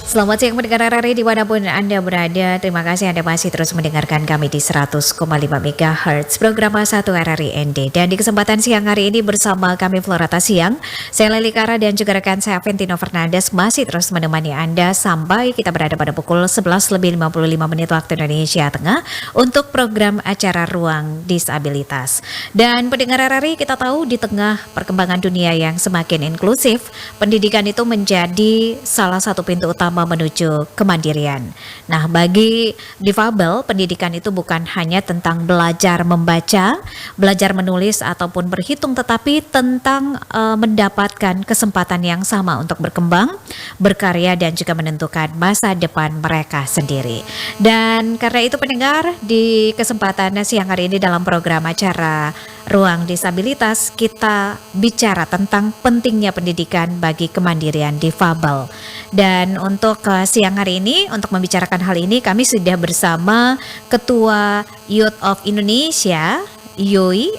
Selamat siang mendengar RRI dimanapun Anda berada. Terima kasih Anda masih terus mendengarkan kami di 100,5 MHz program A1 RRI ND. Dan di kesempatan siang hari ini bersama kami Florata Siang, saya Leli Kara dan juga rekan saya Ventino Fernandes masih terus menemani Anda sampai kita berada pada pukul 11:55 waktu Indonesia Tengah untuk program acara Ruang Disabilitas. Dan pendengar RRI, kita tahu di tengah perkembangan dunia yang semakin inklusif, pendidikan itu menjadi salah satu pintu utama menuju kemandirian. Nah, bagi difabel, pendidikan itu bukan hanya tentang belajar membaca, belajar menulis ataupun berhitung, tetapi tentang mendapatkan kesempatan yang sama untuk berkembang, berkarya dan juga menentukan masa depan mereka sendiri. Dan karena itu pendengar, di kesempatan siang hari ini dalam program acara Ruang Disabilitas, kita bicara tentang pentingnya pendidikan bagi kemandirian difabel. Dan untuk siang hari ini, untuk membicarakan hal ini, kami sudah bersama Ketua Youth of Indonesia, YUI,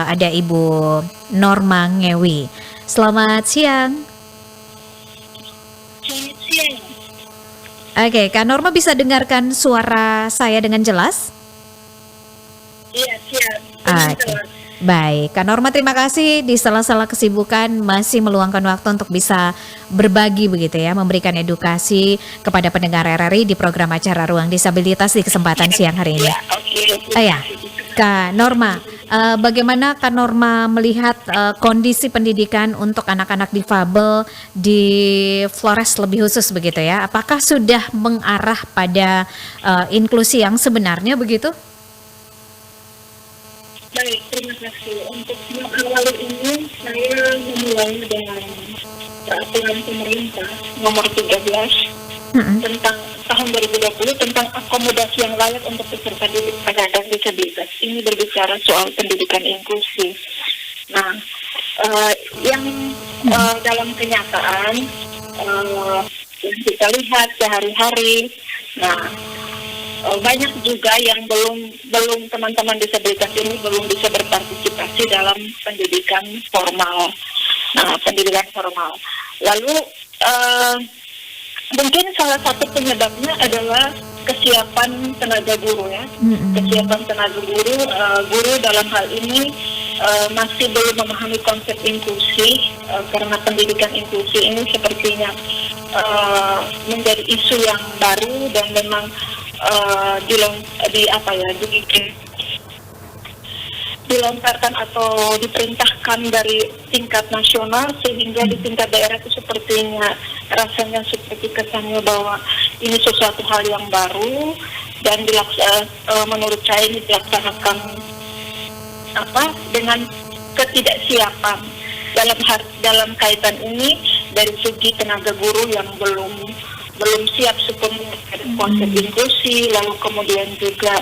ada Ibu Norma Ngewi. Selamat siang. Selamat siang. Oke, Kak Norma bisa dengarkan suara saya dengan jelas? Iya, siap. Oke. Baik, Kak Norma, terima kasih di sela-sela kesibukan masih meluangkan waktu untuk bisa berbagi begitu ya, memberikan edukasi kepada pendengar RRI di program acara Ruang Disabilitas di kesempatan siang hari ini. Ya, oke. Ya, Kak Norma, bagaimana Kak Norma melihat kondisi pendidikan untuk anak-anak difabel di Flores lebih khusus begitu ya? Apakah sudah mengarah pada inklusi yang sebenarnya begitu? Baik, terima kasih. Untuk mengawali ini, saya memulai dengan peraturan pemerintah nomor 13 tentang tahun 2020 tentang akomodasi yang layak untuk peserta didik penyandang disabilitas. Ini berbicara soal pendidikan inklusi. Nah, yang dalam kenyataan yang kita lihat sehari-hari, nah banyak juga yang belum teman-teman disabilitas ini belum bisa berpartisipasi dalam pendidikan formal. Nah, pendidikan formal. Lalu mungkin salah satu penyebabnya adalah kesiapan tenaga guru ya. Kesiapan tenaga guru, guru dalam hal ini masih belum memahami konsep inklusi, karena pendidikan inklusi ini sepertinya menjadi isu yang baru dan memang dilontarkan atau diperintahkan dari tingkat nasional, sehingga di tingkat daerah itu sepertinya rasanya seperti kesannya bahwa ini sesuatu hal yang baru dan menurut saya ini dilaksanakan dengan ketidaksiapan dalam kaitan ini dari segi tenaga guru yang belum siap sepenuhnya konsep inklusi, lalu kemudian juga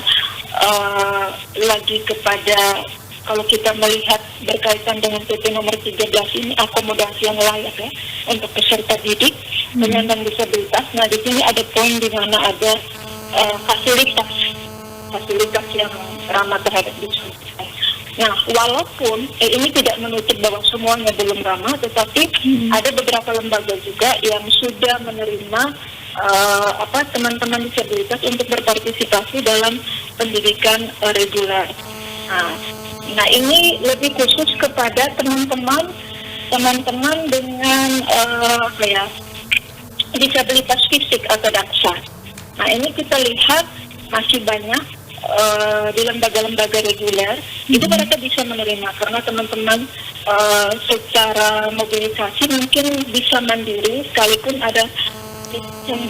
lagi kepada, kalau kita melihat berkaitan dengan PP nomor 13 ini, akomodasi yang layak ya untuk peserta didik penyandang disabilitas. Nah, di sini ada poin di mana ada fasilitas yang ramah terhadap disabilitas. Nah, walaupun ini tidak menutup bahwa semuanya belum ramah, tetapi ada beberapa lembaga juga yang sudah menerima teman-teman disabilitas untuk berpartisipasi dalam pendidikan reguler. Nah, ini lebih khusus kepada teman-teman dengan disabilitas fisik atau daksa. Nah, ini kita lihat masih banyak di lembaga-lembaga reguler itu mereka bisa menerima, karena teman-teman secara mobilisasi mungkin bisa mandiri, sekalipun ada yang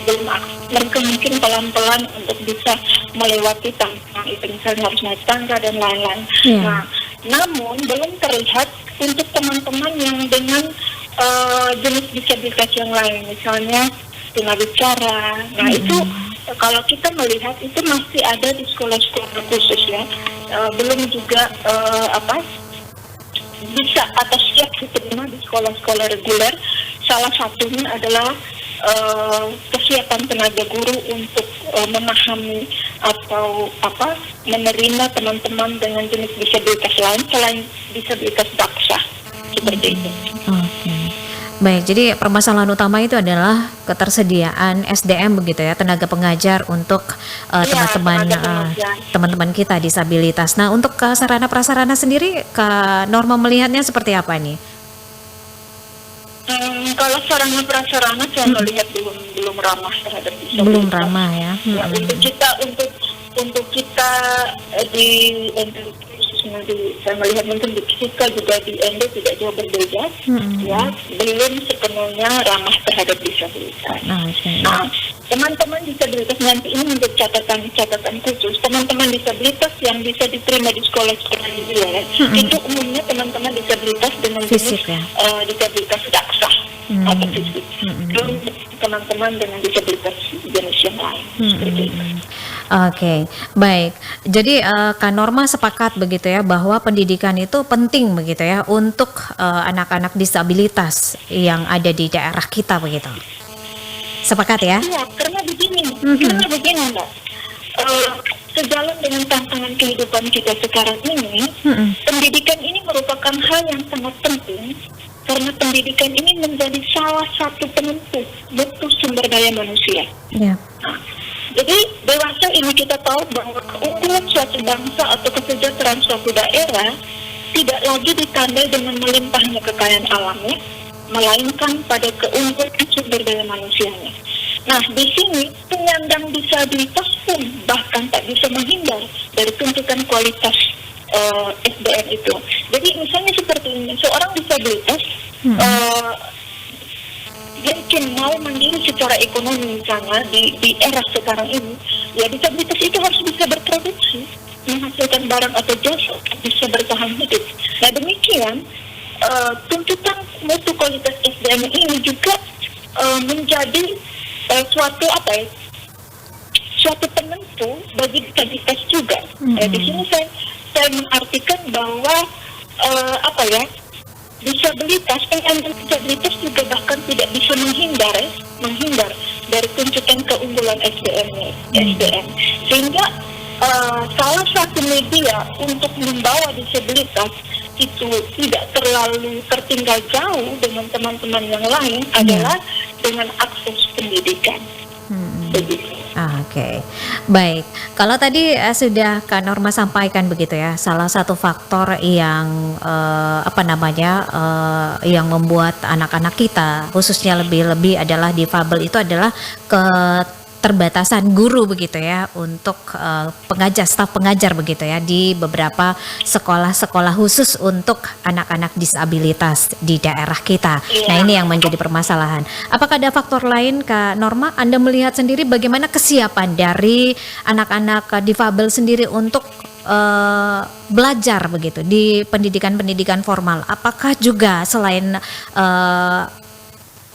belum aktif, mereka mungkin pelan-pelan untuk bisa melewati tantangan itu, misalnya harus naik tangga dan lain-lain. Nah, namun belum terlihat untuk teman-teman yang dengan jenis disabilitas yang lain, misalnya tunawicara. Nah, itu kalau kita melihat itu masih ada di sekolah-sekolah khusus ya, belum juga bisa atau siap diterima di sekolah-sekolah reguler. Salah satunya adalah kesiapan tenaga guru untuk memahami atau menerima teman-teman dengan jenis disabilitas lain selain disabilitas daksa, seperti itu. Oke. Baik, jadi permasalahan utama itu adalah ketersediaan SDM begitu ya, tenaga pengajar untuk Iya, teman-teman tenaga pengajar. teman-teman kita disabilitas. Nah, untuk sarana prasarana sendiri, Kak Norma melihatnya seperti apa nih? Kalau sarana prasarana saya melihat belum ramah terhadap Belum disabilitas. ramah ya. Ya, untuk kita di ND khususnya saya melihat mungkin di fisika juga di ND tidak jauh berbeda, ya belum sepenuhnya ramah terhadap disabilitas. Oke. Nah, teman-teman disabilitas nanti ini menjadi catatan khusus. Teman-teman disabilitas yang bisa diterima di sekolah-sekolah reguler itu umumnya teman-teman disabilitas dengan jenis Fisik ya. disabilitas daksa atau fisik. Belum teman-teman dengan disabilitas jenis yang lain. Seperti itu. Oke, baik. Jadi Kak Norma sepakat begitu ya bahwa pendidikan itu penting begitu ya untuk anak-anak disabilitas yang ada di daerah kita begitu. Sepakat ya? Iya, karena begini, Mbak. Sejalan dengan tantangan kehidupan kita sekarang ini, pendidikan ini merupakan hal yang sangat penting karena pendidikan ini menjadi salah satu penentu mutu sumber daya manusia. Iya. Nah, jadi dewasa ini kita tahu bahwa keunggulan suatu bangsa atau kesejahteraan suatu daerah tidak lagi ditandai dengan melimpahnya kekayaan alamnya, melainkan pada keunggulan sumber daya manusianya. Nah, di sini penyandang disabilitas pun bahkan tak bisa menghindar dari tuntutan kualitas SDM itu. Jadi misalnya seperti ini, seorang disabilitas mungkin mau mandiri secara ekonomi misalnya di era sekarang ini, ya disabilitas itu harus bisa berproduksi, menghasilkan barang atau jasa untuk bisa bertahan hidup. Nah demikian tuntutan mutu kualitas SDM ini juga menjadi suatu penentu bagi disabilitas juga. Di sini saya mengartikan bahwa disabilitas, penyandang disabilitas juga bahkan tidak bisa menghindar dari tuntutan keunggulan SDM. Sehingga salah satu media untuk membawa disabilitas itu tidak terlalu tertinggal jauh dengan teman-teman yang lain adalah dengan akses pendidikan. Begitu. Oke, baik. Kalau tadi sudah Kak Norma sampaikan begitu ya, salah satu faktor yang yang membuat anak-anak kita, khususnya lebih-lebih adalah difabel itu adalah keterbatasan guru begitu ya untuk staf pengajar begitu ya di beberapa sekolah-sekolah khusus untuk anak-anak disabilitas di daerah kita. Iya. Nah, ini yang menjadi permasalahan. Apakah ada faktor lain Kak Norma? Anda melihat sendiri bagaimana kesiapan dari anak-anak difabel sendiri untuk belajar begitu di pendidikan formal? Apakah juga selain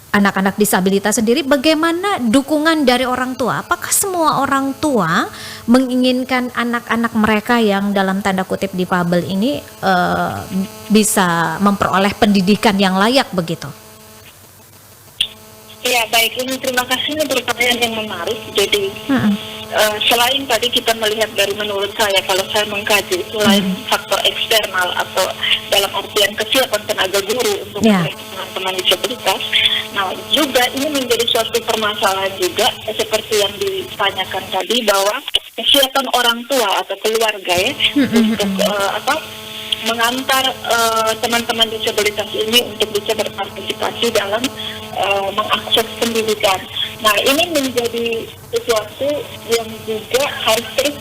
anak-anak disabilitas sendiri, bagaimana dukungan dari orang tua? Apakah semua orang tua menginginkan anak-anak mereka yang dalam tanda kutip difabel ini bisa memperoleh pendidikan yang layak begitu? Ya baik, ini terima kasih, ini pertanyaan yang menarik. Jadi selain tadi kita melihat dari menurut saya, kalau saya mengkaji selain faktor eksternal atau dalam artian kesiapan tenaga guru untuk teman-teman disabilitas, nah juga ini menjadi suatu permasalahan juga seperti yang ditanyakan tadi bahwa kesiapan orang tua atau keluarga ya untuk mengantar teman-teman disabilitas ini untuk bisa berpartisipasi dalam mengakses pendidikan. Nah, ini menjadi sesuatu yang juga harus terus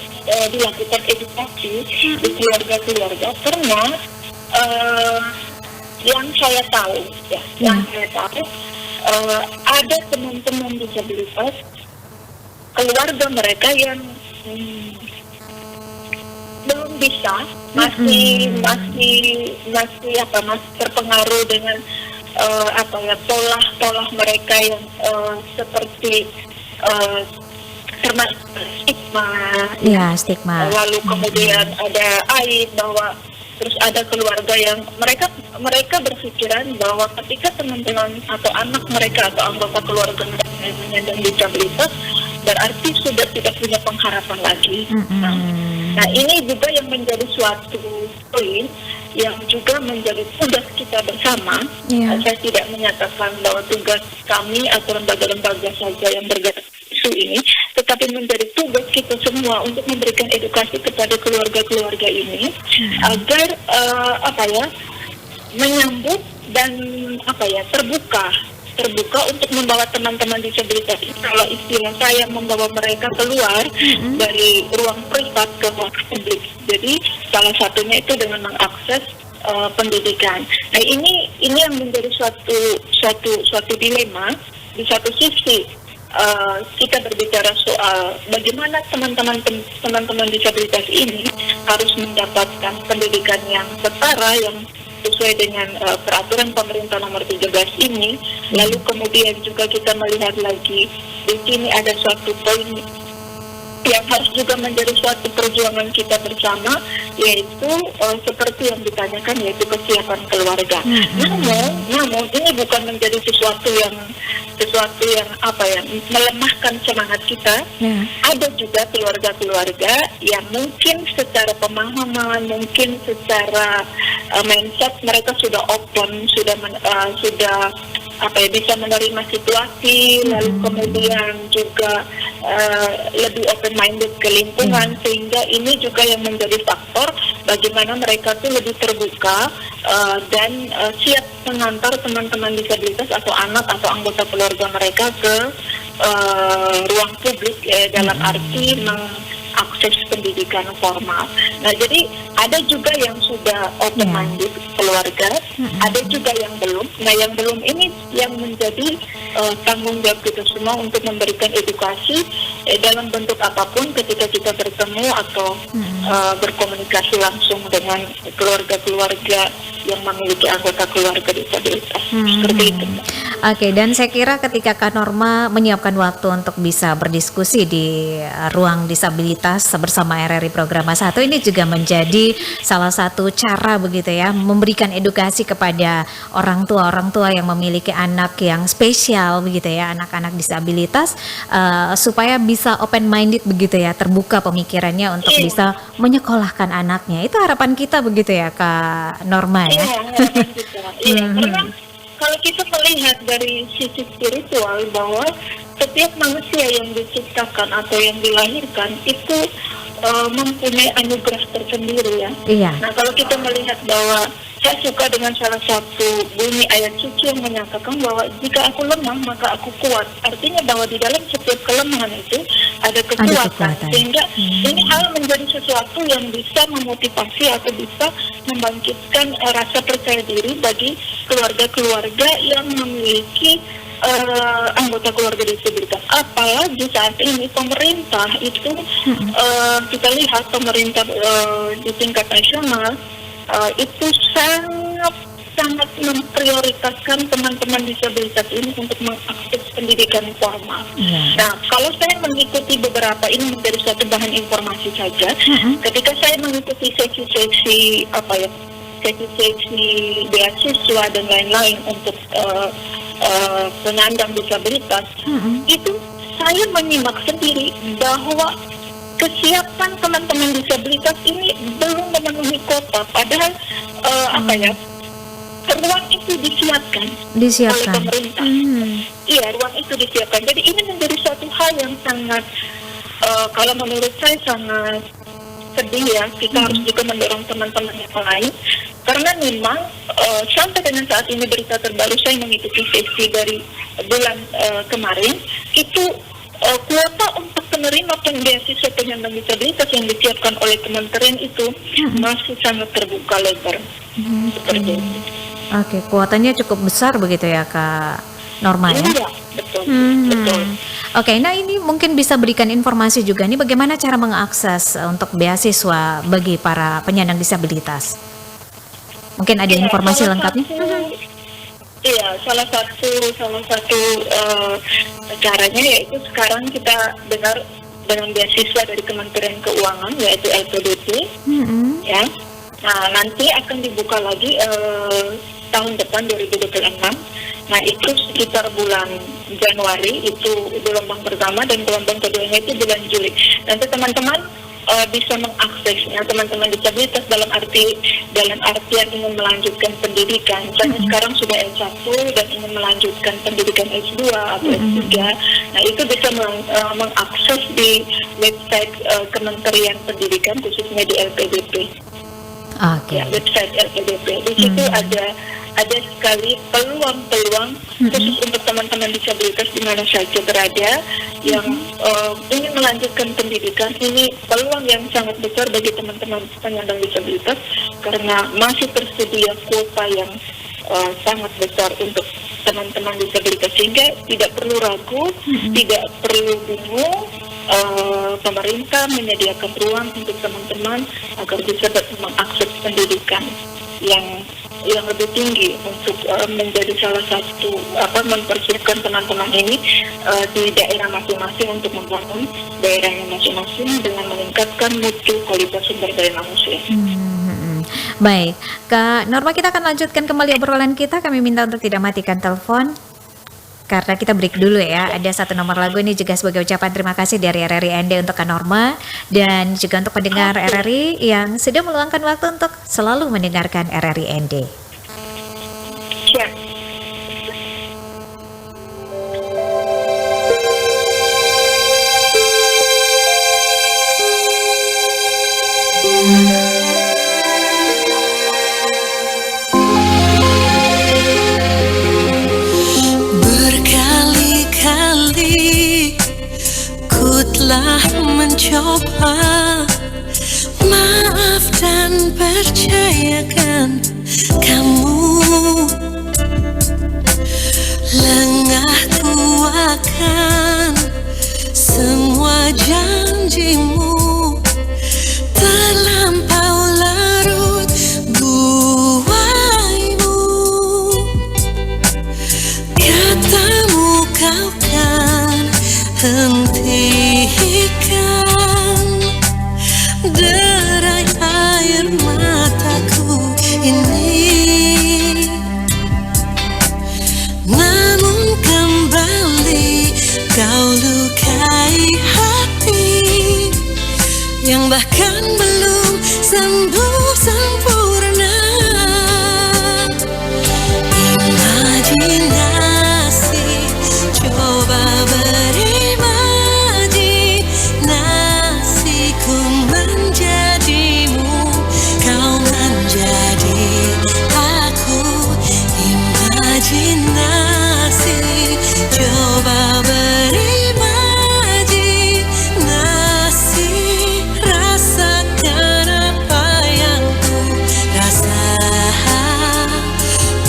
dilakukan edukasi di keluarga-keluarga karena yang saya tahu ada teman-teman disabilitas keluarga mereka yang belum bisa, masih terpengaruh dengan pola mereka yang seperti termasuk stigma, lalu kemudian ada aib bahwa terus ada keluarga yang mereka berpikiran bahwa ketika teman-teman atau anak mereka atau anggota keluarga mereka menyandang disabilitas berarti sudah tidak punya pengharapan lagi. Nah ini juga yang menjadi suatu poin yang juga menjadi tugas kita bersama. Saya tidak menyatakan bahwa tugas kami atau lembaga-lembaga saja yang bergerak isu ini, tetapi menjadi tugas kita semua untuk memberikan edukasi kepada keluarga-keluarga ini agar menyambut dan terbuka untuk membawa teman-teman disabilitas ini. Kalau istilah saya, membawa mereka keluar dari ruang privat ke ruang publik. Jadi salah satunya itu dengan mengakses pendidikan. Nah, ini yang menjadi suatu dilema. Di satu sisi kita berbicara soal bagaimana teman-teman disabilitas ini harus mendapatkan pendidikan yang setara, yang sesuai dengan peraturan pemerintah nomor 13 ini. Lalu kemudian juga kita melihat lagi di sini ada suatu poin yang harus juga menjadi suatu perjuangan kita bersama, yaitu seperti yang ditanyakan, yaitu kesiapan keluarga. Namun ini bukan menjadi sesuatu yang melemahkan semangat kita. Ada juga keluarga-keluarga yang mungkin secara pemahaman, mungkin secara mindset mereka sudah open, sudah bisa menerima situasi, lalu kemudian juga lebih open minded ke lingkungan, sehingga ini juga yang menjadi faktor bagaimana mereka tuh lebih terbuka dan siap mengantar teman-teman disabilitas atau anak atau anggota keluarga mereka ke ruang publik, dalam arti mengakses pendidikan formal. Nah, jadi ada juga yang sudah open minded keluarga, ada juga yang belum. Nah, yang belum ini yang menjadi tanggung jawab kita semua untuk memberikan edukasi dalam bentuk apapun ketika kita bertemu atau berkomunikasi langsung dengan keluarga-keluarga yang memiliki anggota keluarga disabilitas. Seperti itu. Oke, dan saya kira ketika Kak Norma menyiapkan waktu untuk bisa berdiskusi di ruang disabilitas bersama RRI Programa 1, ini juga menjadi salah satu cara begitu ya, memberikan edukasi kepada orang tua yang memiliki anak yang spesial begitu ya, anak-anak disabilitas, supaya bisa open minded begitu ya, terbuka pemikirannya untuk bisa menyekolahkan anaknya. Itu harapan kita begitu ya Kak Norma ya. Harapan kita. Karena kalau kita melihat dari sisi spiritual bahwa setiap manusia yang diciptakan atau yang dilahirkan itu mempunyai anugerah tersendiri ya. Nah, kalau kita melihat bahwa saya suka dengan salah satu bunyi ayat suci yang menyatakan bahwa jika aku lemah maka aku kuat. Artinya bahwa di dalam setiap kelemahan itu ada kekuatan. Sehingga ini hal menjadi sesuatu yang bisa memotivasi atau bisa membangkitkan rasa percaya diri bagi keluarga-keluarga yang memiliki anggota keluarga disabilitas. Apalagi saat ini pemerintah itu kita lihat pemerintah di tingkat nasional itu sangat memprioritaskan teman-teman disabilitas ini untuk mengakses pendidikan formal. Nah, kalau saya mengikuti beberapa, ini menjadi suatu bahan informasi saja. Ketika saya mengikuti sesi-sesi beasiswa dan lain-lain untuk penyandang disabilitas, itu saya menyimak sendiri bahwa kesiapan teman-teman disabilitas ini belum memenuhi kota. Padahal ruang itu disiapkan oleh pemerintah. Iya, ruang itu disiapkan. Jadi ini menjadi suatu hal yang sangat, kalau menurut saya sangat sedih ya. Kita harus juga mendorong teman-teman yang lain. Karena memang sampai dengan saat ini berita terbaru saya mengikuti sesi dari bulan kemarin, itu kuota untuk penerima beasiswa penyandang disabilitas yang disiapkan oleh kementerian itu masih sangat terbuka lebar. Seperti itu. Oke, kuotanya cukup besar begitu ya Kak Norma ya? Iya, betul. Betul. Oke, nah ini mungkin bisa berikan informasi juga nih bagaimana cara mengakses untuk beasiswa bagi para penyandang disabilitas. Mungkin ada informasi lengkapnya? Iya, salah satu caranya yaitu sekarang kita dengar dengan beasiswa dari Kementerian Keuangan yaitu LPDP. Ya. Nah, nanti akan dibuka lagi tahun depan 2026. Nah, itu sekitar bulan Januari itu gelombang pertama dan gelombang keduanya itu bulan Juli. Nanti teman-teman bisa mengaksesnya teman-teman disabilitas dalam artian ingin melanjutkan pendidikan. Misalnya sekarang sudah S1 dan ingin melanjutkan pendidikan S2 atau S3, nah itu bisa mengakses di website Kementerian Pendidikan khususnya di LPDP. Oke. Ya, website LPDP. Di situ ada sekali peluang-peluang khusus untuk teman-teman disabilitas di mana saja berada yang ingin melanjutkan pendidikan. Ini peluang yang sangat besar bagi teman-teman penyandang disabilitas karena masih tersedia kuota yang sangat besar untuk teman-teman disabilitas, sehingga tidak perlu ragu, tidak perlu bingung. Pemerintah menyediakan ruang untuk teman-teman agar bisa mengakses pendidikan yang lebih tinggi untuk menjadi salah satu mempersiapkan teman-teman ini di daerah masing-masing untuk membangun daerahnya masing-masing dengan meningkatkan mutu kualitas sumber daya manusia. Baik, Kak Norma, kita akan lanjutkan kembali obrolan kita. Kami minta untuk tidak matikan telepon karena kita break dulu ya. Ada satu nomor lagu ini juga sebagai ucapan terima kasih dari RRI ND untuk Kak Norma dan juga untuk pendengar RRI yang sudah meluangkan waktu untuk selalu mendengarkan RRI ND. Siap. Telah mencoba maaf dan percayakan kamu, lengah tuakan semua janjimu, terlampau larut buaimu, katamu kau kan hentikan derai air mataku ini, namun kembali kau lukai hati yang bahkan belum sembuh sempurna. Imajinasi coba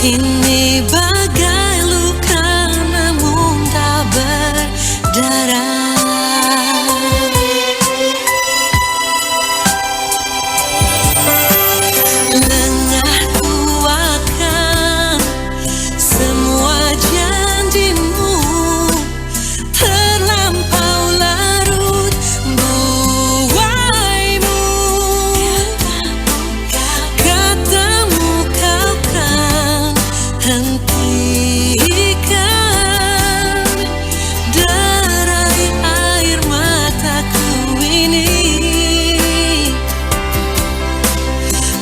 ini bagai luka namun tak berdarah. Lengah tuakan semua janjimu, terlampau larut buaimu, katamu kau kan hentikan derai air mataku ini,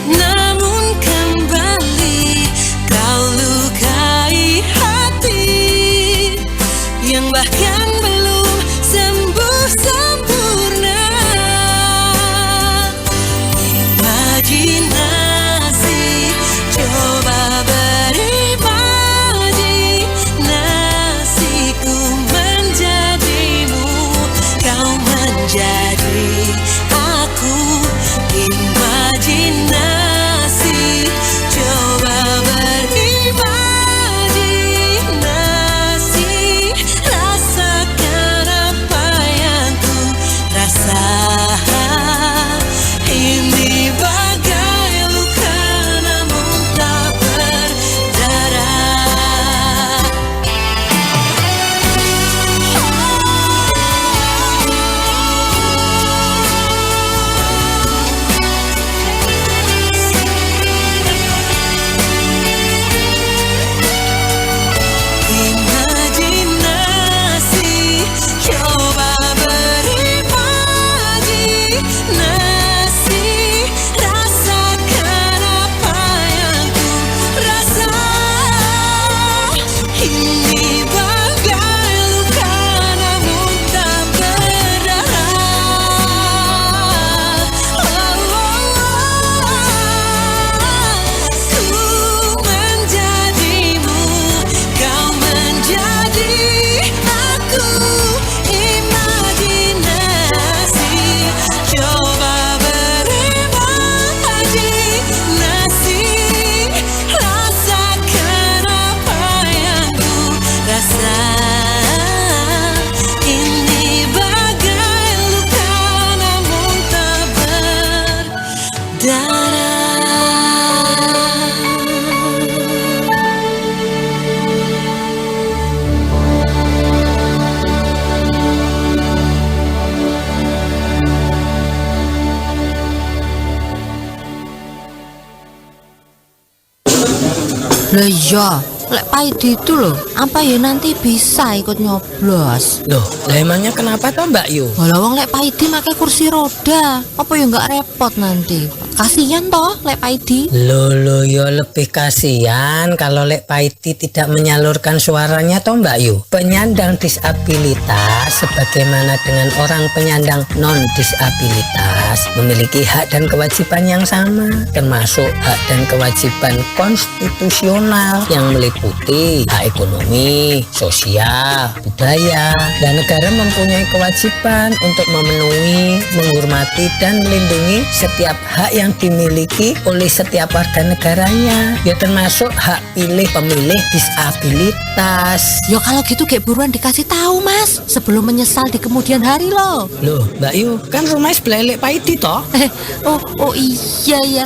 namun kembali kau lukai hati yang bahkan belum sembuh sempurna. Imajinasi coba beri Lah iya, lek Paidi itu loh, apa ya nanti bisa ikut nyoblos? Loh, lah emangnya kenapa toh Mbak Yu? Walau wong lek Paidi pakai kursi roda, apa ya nggak repot nanti? Kasihan toh lek Paidi. Loh, ya lebih kasihan kalau Lek Paidi tidak menyalurkan suaranya toh Mbak Yu. Penyandang disabilitas sebagaimana dengan orang penyandang non-disabilitas memiliki hak dan kewajiban yang sama, termasuk hak dan kewajiban konstitusional yang meliputi hak ekonomi, sosial, budaya, dan negara mempunyai kewajiban untuk memenuhi, menghormati, dan melindungi setiap hak yang dimiliki oleh setiap warga negaranya, ya termasuk hak pilih pemilih disabilitas. Ya kalau gitu kayak buruan dikasih tahu Mas, sebelum menyesal di kemudian hari loh. Loh Mbak Yu, kan rumah sebelah Lek Paidi toh? Oh iya ya.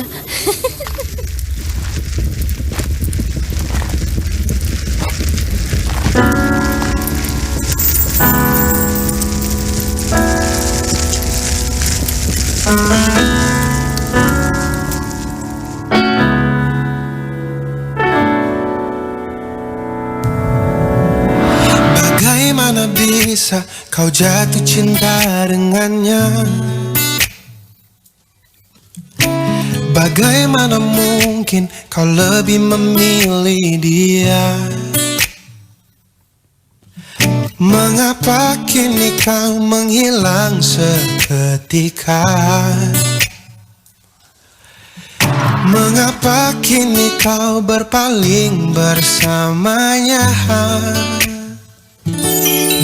Bagaimana bisa kau jatuh cinta dengannya? Bagaimana mungkin kau lebih memilih dia? Mengapa kini kau menghilang seketika? Mengapa kini kau berpaling bersamanya?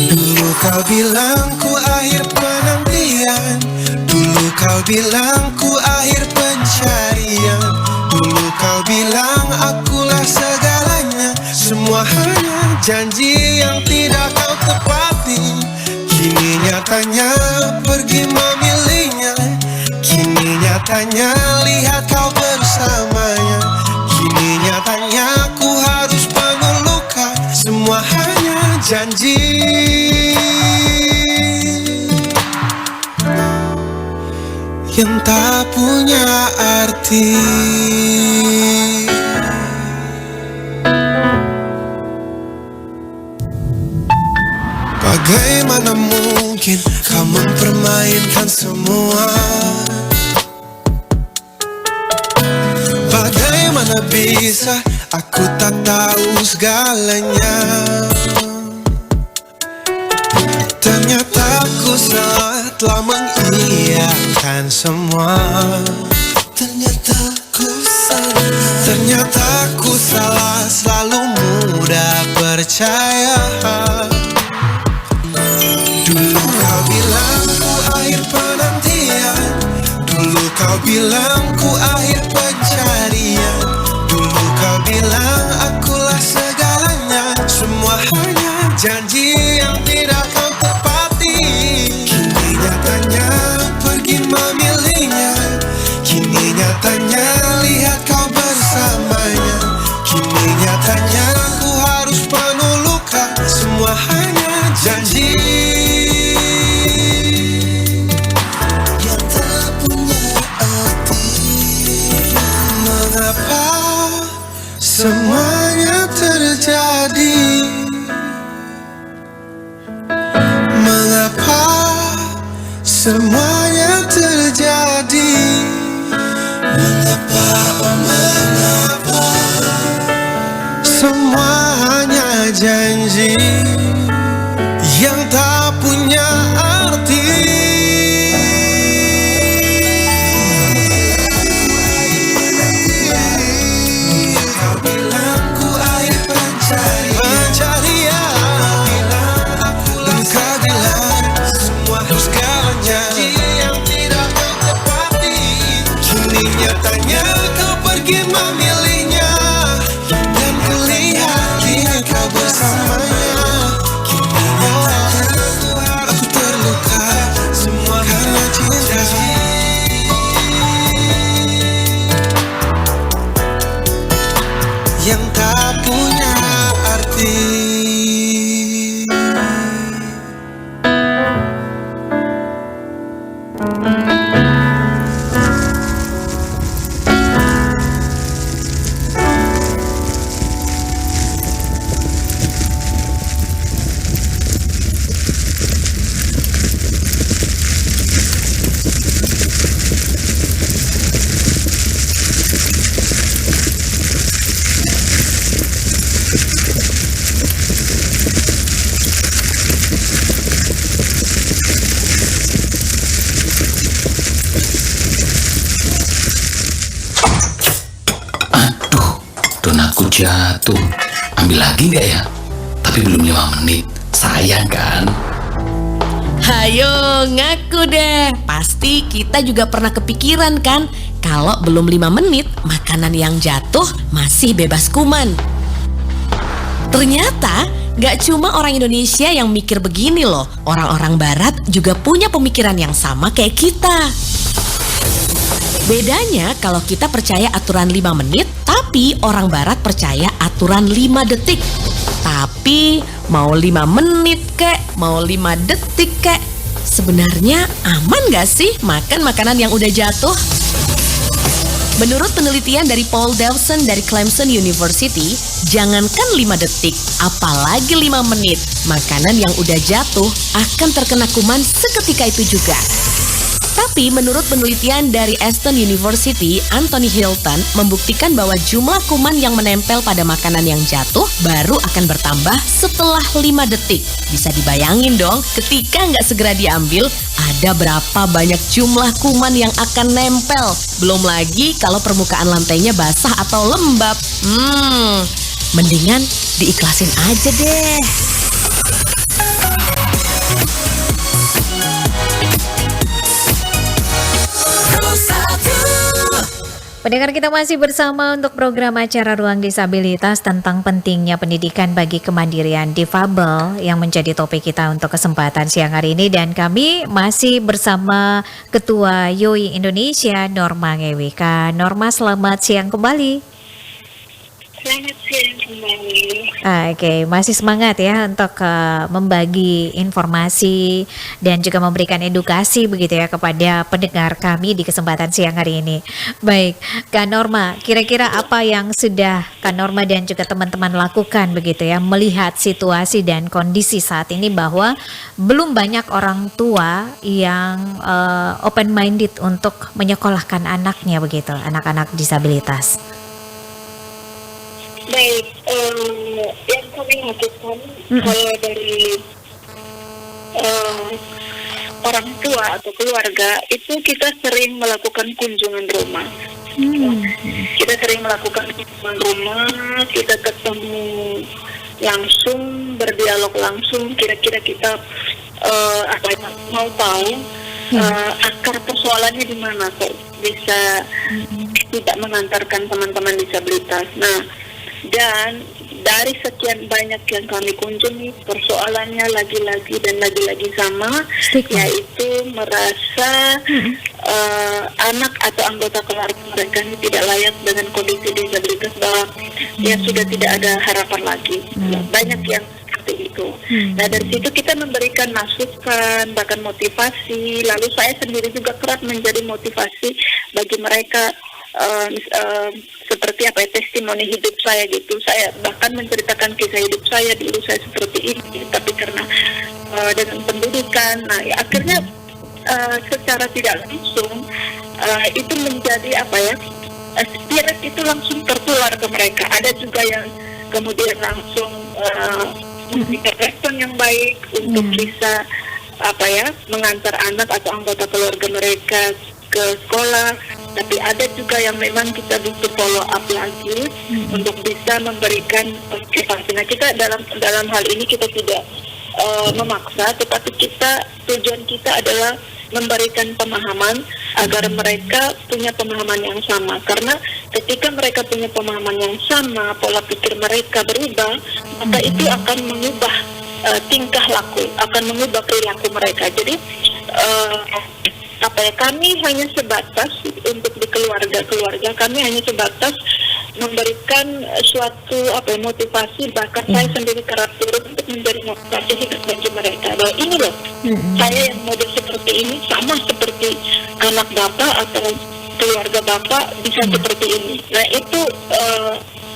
Dulu kau bilang ku akhir penantian, dulu kau bilang ku akhir pencarian, dulu kau bilang akulah segalanya. Semua hanya janji yang tidak kau tepati. Kini nyatanya pergi memilihnya, kini nyatanya lihat kau bersamanya. Kini nyatanya ku harus penuh luka. Semua hanya janji yang tak punya arti. Bagaimana mungkin kau mempermainkan semua? Bagaimana bisa aku tak tahu segalanya? Ternyata aku salah telah mengiyakan semua. Ternyata aku salah selalu mudah percaya. Dulu kau bilang ku akhir penantian, dulu kau bilang ku akhir pencarian, dulu kau bilang akulah segalanya. Semua hanya janji yang tidak kau tepati. Kini nyatanya pergi memilihnya, kini nyatanya lihat kau bersamanya. Kini nyatanya ku harus penuh luka. Semua hanya janji yang tak punya arti. Mengapa semuanya terjadi? Mengapa semuanya terjadi? Mengapa, oh mengapa semua hanya janji yang tak punya arti? Kau bilang ku akhir pencarian, dan kau bilang semua segalanya yang tidak kau tepati. Kini nyatanya kau pergi memilihnya, dan kulihat kini kau bersamanya. Aduh, donatku jatuh. Ambil lagi nggak ya? Tapi belum 5 menit. Sayang kan? Hayo ngaku deh, pasti kita juga pernah kepikiran kan kalau belum 5 menit makanan yang jatuh masih bebas kuman. Ternyata gak cuma orang Indonesia yang mikir begini loh, orang-orang barat juga punya pemikiran yang sama kayak kita. Bedanya kalau kita percaya aturan 5 menit, tapi orang barat percaya aturan 5 detik. Tapi mau 5 menit kek, mau 5 detik kek, sebenarnya aman gak sih makan makanan yang udah jatuh? Menurut penelitian dari Paul Dawson dari Clemson University, jangankan 5 detik, apalagi 5 menit, makanan yang udah jatuh akan terkena kuman seketika itu juga. Tapi menurut penelitian dari Aston University, Anthony Hilton membuktikan bahwa jumlah kuman yang menempel pada makanan yang jatuh baru akan bertambah setelah 5 detik. Bisa dibayangin dong, ketika nggak segera diambil, ada berapa banyak jumlah kuman yang akan nempel. Belum lagi kalau permukaan lantainya basah atau lembab. Mendingan diikhlasin aja deh. Pendengar, kita masih bersama untuk program acara Ruang Disabilitas tentang pentingnya pendidikan bagi kemandirian difabel yang menjadi topik kita untuk kesempatan siang hari ini, dan kami masih bersama Ketua YOI Indonesia Norma Ngewika. Norma, selamat siang kembali. Selamat siang kembali. Oke, masih semangat ya untuk membagi informasi dan juga memberikan edukasi begitu ya kepada pendengar kami di kesempatan siang hari ini. Baik, Kak Norma, kira-kira apa yang sudah Kak Norma dan juga teman-teman lakukan begitu ya melihat situasi dan kondisi saat ini bahwa belum banyak orang tua yang open minded untuk menyekolahkan anaknya begitu, anak-anak disabilitas. Baik, yang kami lakukan kalau dari orang tua atau keluarga itu kita sering melakukan kunjungan rumah. Kita sering melakukan kunjungan rumah, kita ketemu langsung, berdialog langsung. Kira-kira kita mau tahu akar persoalannya di mana kok bisa tidak mengantarkan teman-teman disabilitas. Nah, dan dari sekian banyak yang kami kunjungi, persoalannya lagi-lagi dan lagi-lagi sama, yaitu merasa anak atau anggota keluarga mereka ini tidak layak dengan kondisi disabilitas, bahwa ya sudah tidak ada harapan lagi. Banyak yang seperti itu. Nah, dari situ kita memberikan masukan, bahkan motivasi. Lalu saya sendiri juga kerap menjadi motivasi bagi mereka. Seperti testimoni hidup saya gitu. Saya bahkan menceritakan kisah hidup saya, dulu saya seperti ini, tapi karena dengan pendidikan, nah ya, akhirnya secara tidak langsung itu menjadi spirit itu langsung tertular ke mereka. Ada juga yang kemudian langsung memberikan respon yang baik untuk bisa mengantar anak atau anggota keluarga mereka ke sekolah. Tapi ada juga yang memang kita butuh follow up lagi untuk bisa memberikan motivasi. Nah, kita dalam hal ini kita tidak memaksa, tetapi tujuan kita adalah memberikan pemahaman agar mereka punya pemahaman yang sama. Karena ketika mereka punya pemahaman yang sama, pola pikir mereka berubah, maka itu akan mengubah tingkah laku, akan mengubah perilaku mereka. Jadi kami hanya sebatas untuk di keluarga kami hanya sebatas memberikan suatu motivasi, bahkan saya sendiri kerap turun untuk menjadi motivasi hidup bagi mereka bahwa ini loh, saya yang model seperti ini sama seperti anak bapak atau keluarga bapak bisa seperti ini. Nah, itu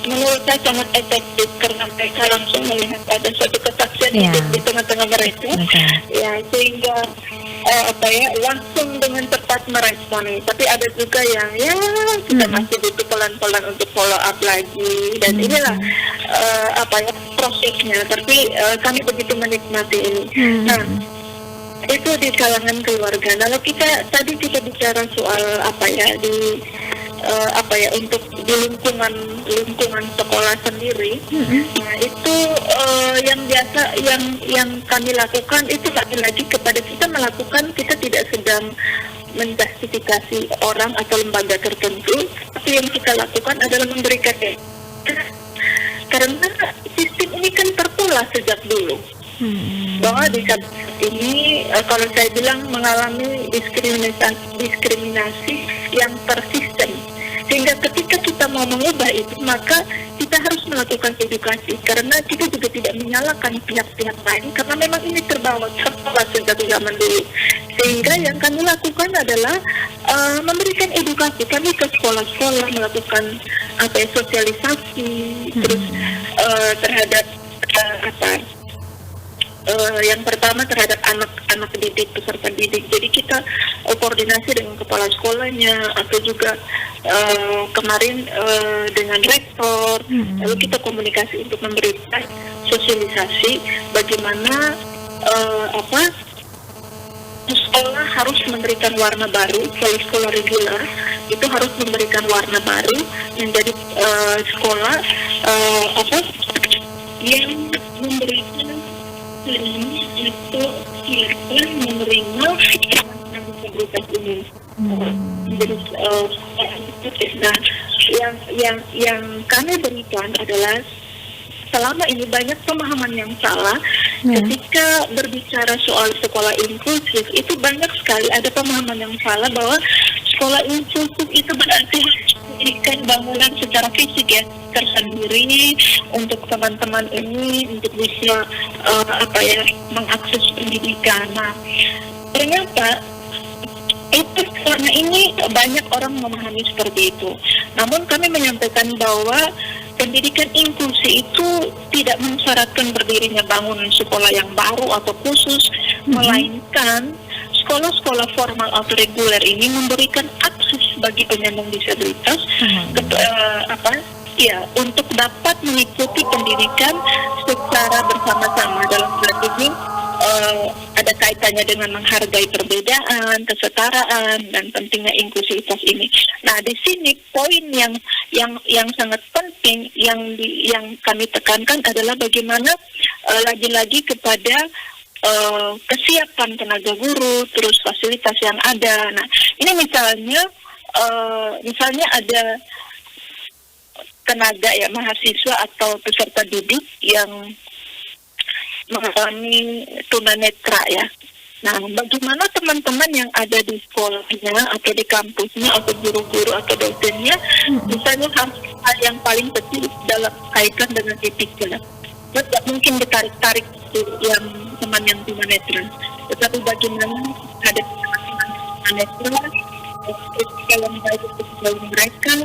menurut saya sangat efektif karena mereka langsung melihat ada suatu kesaksian hidup di tengah-tengah mereka, ya, sehingga langsung dengan cepat cepat merespon, tapi ada juga yang ya kita masih butuh pelan-pelan untuk follow up lagi, dan inilah prosesnya. Tapi kami begitu menikmati ini. Nah, itu di kalangan keluarga. Lalu kita bicara soal untuk di lingkungan sekolah sendiri. Nah, itu yang biasa yang kami lakukan itu lagi-lagi kepada kita tidak sedang menjustifikasi orang atau lembaga tertentu, tapi yang kita lakukan adalah memberikan karena sistem ini kan terpola sejak dulu. Bahwa di kampus ini kalau saya bilang mengalami diskriminasi yang persisten, sehingga ketika kita mau mengubah itu maka kita harus melakukan edukasi, karena kita juga tidak menyalahkan pihak-pihak lain karena memang ini terpola sejak zaman dulu. Sehingga yang kami lakukan adalah memberikan edukasi. Kami ke sekolah-sekolah melakukan sosialisasi, terus terhadap yang pertama terhadap anak-anak didik, peserta didik. Jadi kita koordinasi dengan kepala sekolahnya atau juga kemarin dengan rektor. Lalu kita komunikasi untuk memberikan sosialisasi bagaimana sekolah harus memberikan warna baru. Sekolah reguler itu harus memberikan warna baru menjadi sekolah yang memberikan itu silakan menerima disabilitas ini. Jadi yang kami berikan adalah selama ini banyak pemahaman yang salah ketika berbicara soal sekolah inklusif. Itu banyak sekali ada pemahaman yang salah bahwa sekolah inklusif itu berarti memberikan bangunan secara fisik ya tersendiri untuk teman-teman ini untuk bisa mengakses pendidikan. Nah, ternyata itu karena ini banyak orang memahami seperti itu. Namun kami menyampaikan bahwa pendidikan inklusi itu tidak mensyaratkan berdirinya bangunan sekolah yang baru atau khusus, melainkan sekolah-sekolah formal atau reguler ini memberikan akses bagi penyandang disabilitas untuk dapat mengikuti pendidikan secara bersama-sama. Dalam hal ini ada kaitannya dengan menghargai perbedaan, kesetaraan, dan pentingnya inklusivitas ini. Nah, di sini poin yang sangat penting yang kami tekankan adalah bagaimana lagi-lagi kepada kesiapan tenaga guru, terus fasilitas yang ada. Nah, ini misalnya ada tenaga mahasiswa atau peserta didik yang mengalami tunanetra ya. Nah, bagaimana teman-teman yang ada di sekolahnya atau di kampusnya atau guru-guru atau dosennya, misalnya hal yang paling penting dalam kaitan dengan etika. Tidak mungkin ditarik-tarik yang teman yang tunanetra, tetapi bagaimana ada teman-teman tunanetra, etika yang baik untuk mereka.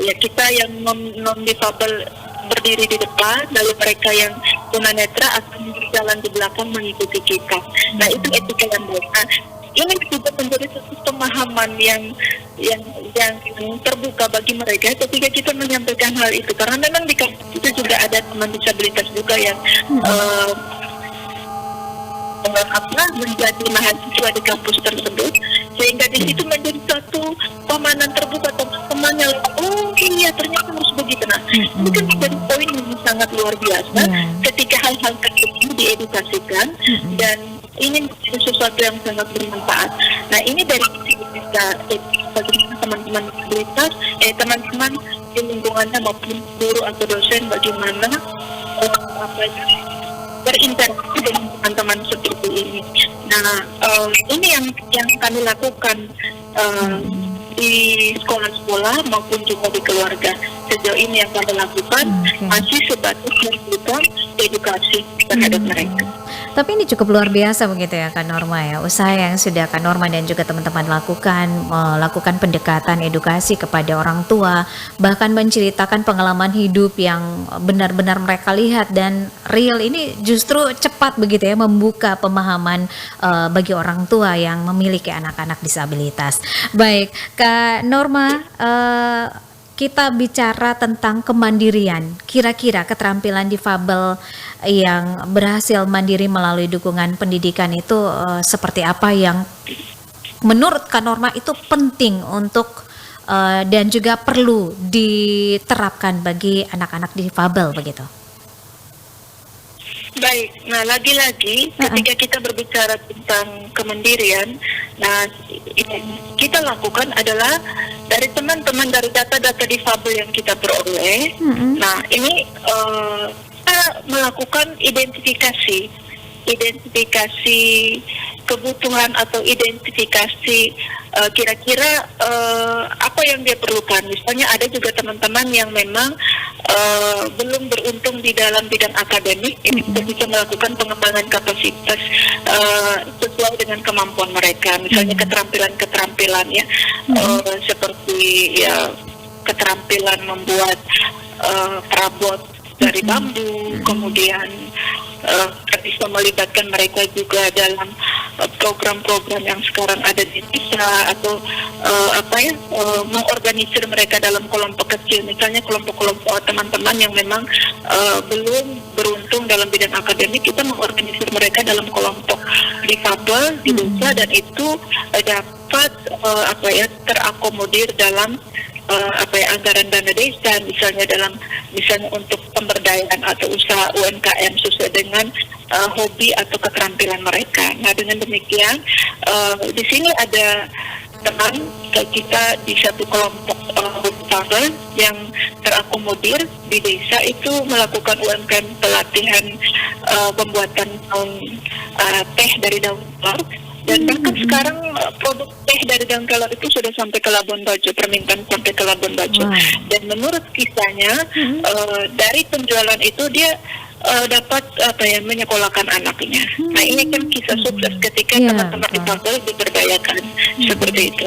Ya, kita yang non-difabel berdiri di depan, lalu mereka yang tunanetra akan berjalan di belakang mengikuti kita. Nah, itu etika yang baik. Nah, ini juga menjadi satu pemahaman yang terbuka bagi mereka ketika kita menyampaikan hal itu, karena memang di kampus itu juga ada teman disabilitas juga yang menjadi mahasiswa di kampus tersebut, sehingga di situ menjadi satu pemahaman terbuka teman-teman yang iya ternyata harus begitu. Nah, ini kan menjadi poin yang sangat luar biasa ketika hal-hal tersebut diedukasikan dan ini menjadi sesuatu yang sangat bermanfaat. Nah, ini dari kita bagaimana teman-teman disabilitas, teman-teman di lingkungannya maupun guru atau dosen bagaimana berinteraksi dengan teman-teman seperti ini. Nah, ini yang kami lakukan di sekolah-sekolah maupun juga di keluarga. Sejauh ini yang kami lakukan masih sebatas memberikan edukasi terhadap mereka. Tapi ini cukup luar biasa begitu ya Kak Norma ya. Usaha yang sudah Kak Norma dan juga teman-teman lakukan, melakukan pendekatan edukasi kepada orang tua, bahkan menceritakan pengalaman hidup yang benar-benar mereka lihat dan real, ini justru cepat begitu ya membuka pemahaman bagi orang tua yang memiliki anak-anak disabilitas. Baik, Kak Norma, kita bicara tentang kemandirian. Kira-kira keterampilan difabel yang berhasil mandiri melalui dukungan pendidikan itu seperti apa yang menurut Kak Norma itu penting untuk dan juga perlu diterapkan bagi anak-anak difabel begitu? Baik, nah lagi-lagi ketika kita berbicara tentang kemandirian, nah kita lakukan adalah dari teman-teman, dari data-data difabel yang kita peroleh. Nah ini kita melakukan identifikasi kebutuhan atau identifikasi kira-kira apa yang dia perlukan. Misalnya ada juga teman-teman yang memang belum beruntung di dalam bidang akademik, ini kita bisa melakukan pengembangan kapasitas sesuai dengan kemampuan mereka. Misalnya keterampilan-keterampilan ya, seperti ya keterampilan membuat perabot dari bambu, kemudian bisa melibatkan mereka juga dalam program-program yang sekarang ada di desa, atau mengorganisir mereka dalam kelompok kecil, misalnya kelompok-kelompok teman-teman yang memang belum beruntung dalam bidang akademik, kita mengorganisir mereka dalam kelompok difabel di desa, dan itu dapat terakomodir dalam anggaran dana desa, misalnya untuk pemberdayaan atau usaha UMKM sesuai dengan hobi atau keterampilan mereka. Nah, dengan demikian di sini ada teman kita di satu kelompok difabel yang terakomodir di desa itu melakukan UMKM pelatihan pembuatan teh dari daun kelor. Dan bahkan sekarang produk teh dari daun kelor itu sudah sampai ke Labuan Bajo, permintaan sampai ke Labuan Bajo. Dan menurut kisahnya dari penjualan itu dia dapat menyekolahkan anaknya. Nah, ini kan kisah sukses ketika teman-teman difabel diberdayakan seperti itu.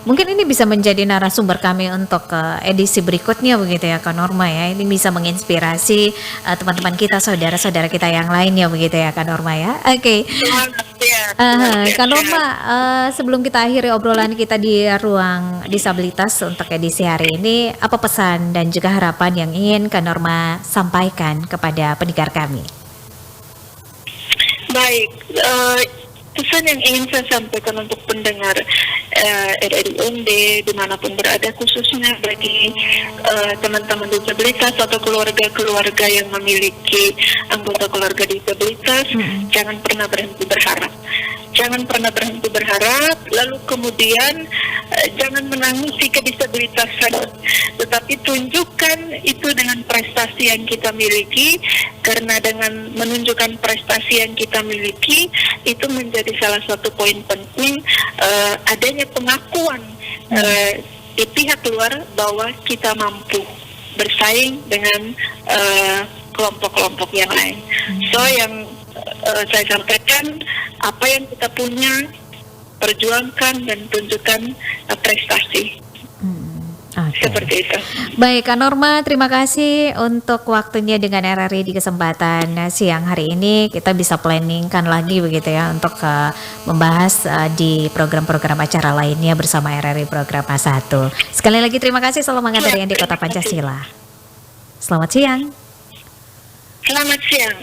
Mungkin ini bisa menjadi narasumber kami untuk edisi berikutnya begitu ya Kak Norma ya. Ini bisa menginspirasi teman-teman kita, saudara-saudara kita yang lainnya begitu ya Kak Norma ya. Oke. Kak Norma, sebelum kita akhiri obrolan kita di ruang disabilitas untuk edisi hari ini, apa pesan dan juga harapan yang ingin Kak Norma sampaikan kepada pendengar kami? Baik, pesan yang ingin saya sampaikan untuk pendengar RRIND dimanapun berada, khususnya bagi teman-teman disabilitas atau keluarga-keluarga yang memiliki anggota keluarga disabilitas, jangan pernah berhenti berharap. Jangan pernah berhenti berharap, lalu kemudian jangan menangisi kedisabilitasan, tetapi tunjukkan itu dengan prestasi yang kita miliki, karena dengan menunjukkan prestasi yang kita miliki, itu menjadi salah satu poin penting adanya pengakuan di pihak luar bahwa kita mampu bersaing dengan kelompok-kelompok yang lain. So yang saya sampaikan, apa yang kita punya, perjuangkan dan tunjukkan prestasi. Seperti itu. Baik Kak Norma, terima kasih untuk waktunya dengan RRI di kesempatan siang hari ini. Kita bisa planningkan lagi begitu ya untuk membahas di program-program acara lainnya bersama RRI Program A1. Sekali lagi terima kasih, salam hangat dari Andi Kota Pancasila. Selamat siang. Selamat siang.